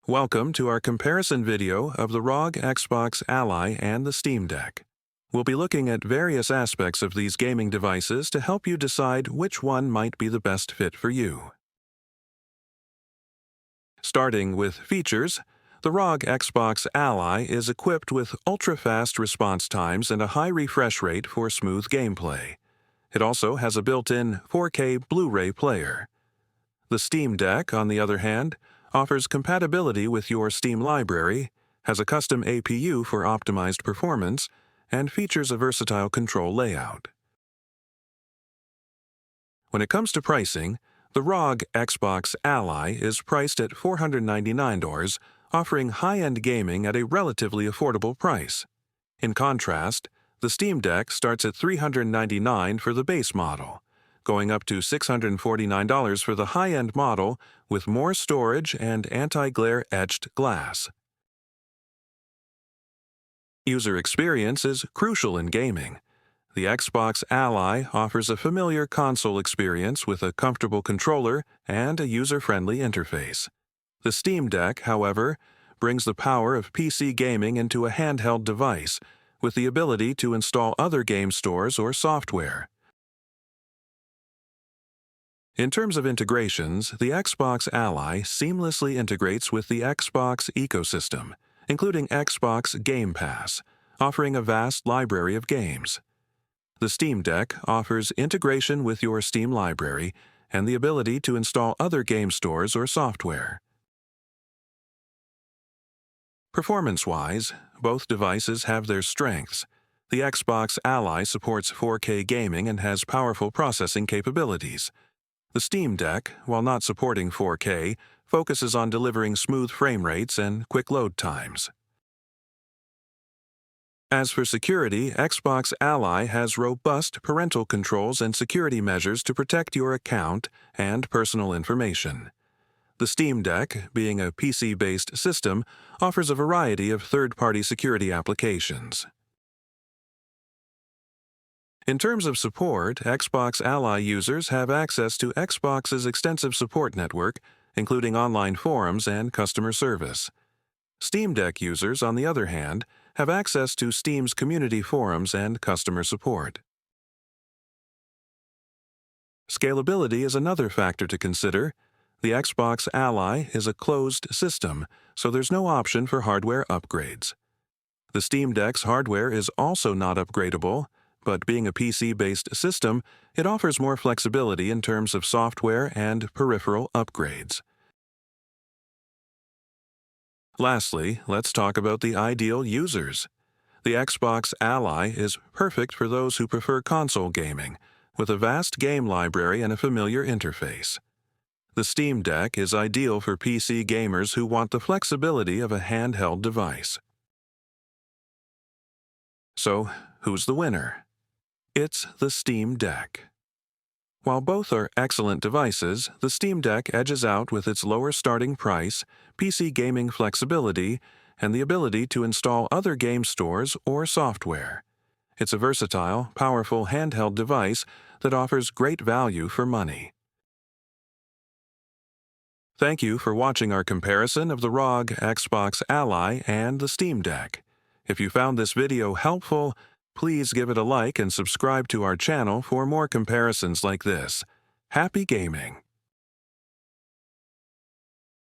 Welcome to our comparison video of the ROG Xbox Ally and the Steam Deck. We'll be looking at various aspects of these gaming devices to help you decide which one might be the best fit for you. Starting with features, the ROG Xbox Ally is equipped with ultra-fast response times and a high refresh rate for smooth gameplay. It also has a built-in 4K Blu-ray player. The Steam Deck, on the other hand, offers compatibility with your Steam library, has a custom APU for optimized performance, and features a versatile control layout. When it comes to pricing, the ROG Xbox Ally is priced at $499, offering high-end gaming at a relatively affordable price. In contrast, the Steam Deck starts at $399 for the base model, going up to $649 for the high-end model with more storage and anti-glare etched glass. User experience is crucial in gaming. The Xbox Ally offers a familiar console experience with a comfortable controller and a user-friendly interface. The Steam Deck, however, brings the power of PC gaming into a handheld device with the ability to install other game stores or software. In terms of integrations, the Xbox Ally seamlessly integrates with the Xbox ecosystem, including Xbox Game Pass, offering a vast library of games. The Steam Deck offers integration with your Steam library and the ability to install other game stores or software. Performance-wise, both devices have their strengths. The Xbox Ally supports 4K gaming and has powerful processing capabilities. The Steam Deck, while not supporting 4K, focuses on delivering smooth frame rates and quick load times. As for security, Xbox Ally has robust parental controls and security measures to protect your account and personal information. The Steam Deck, being a PC-based system, offers a variety of third-party security applications. In terms of support, Xbox Ally users have access to Xbox's extensive support network, including online forums and customer service. Steam Deck users, on the other hand, have access to Steam's community forums and customer support. Scalability is another factor to consider. The Xbox Ally is a closed system, so there's no option for hardware upgrades. The Steam Deck's hardware is also not upgradable, but being a PC-based system, it offers more flexibility in terms of software and peripheral upgrades. Lastly, let's talk about the ideal users. The Xbox Ally is perfect for those who prefer console gaming, with a vast game library and a familiar interface. The Steam Deck is ideal for PC gamers who want the flexibility of a handheld device. So, who's the winner? It's the Steam Deck. While both are excellent devices, the Steam Deck edges out with its lower starting price, PC gaming flexibility, and the ability to install other game stores or software. It's a versatile, powerful handheld device that offers great value for money. Thank you for watching our comparison of the ROG Xbox Ally and the Steam Deck. If you found this video helpful, please give it a like and subscribe to our channel for more comparisons like this. Happy gaming!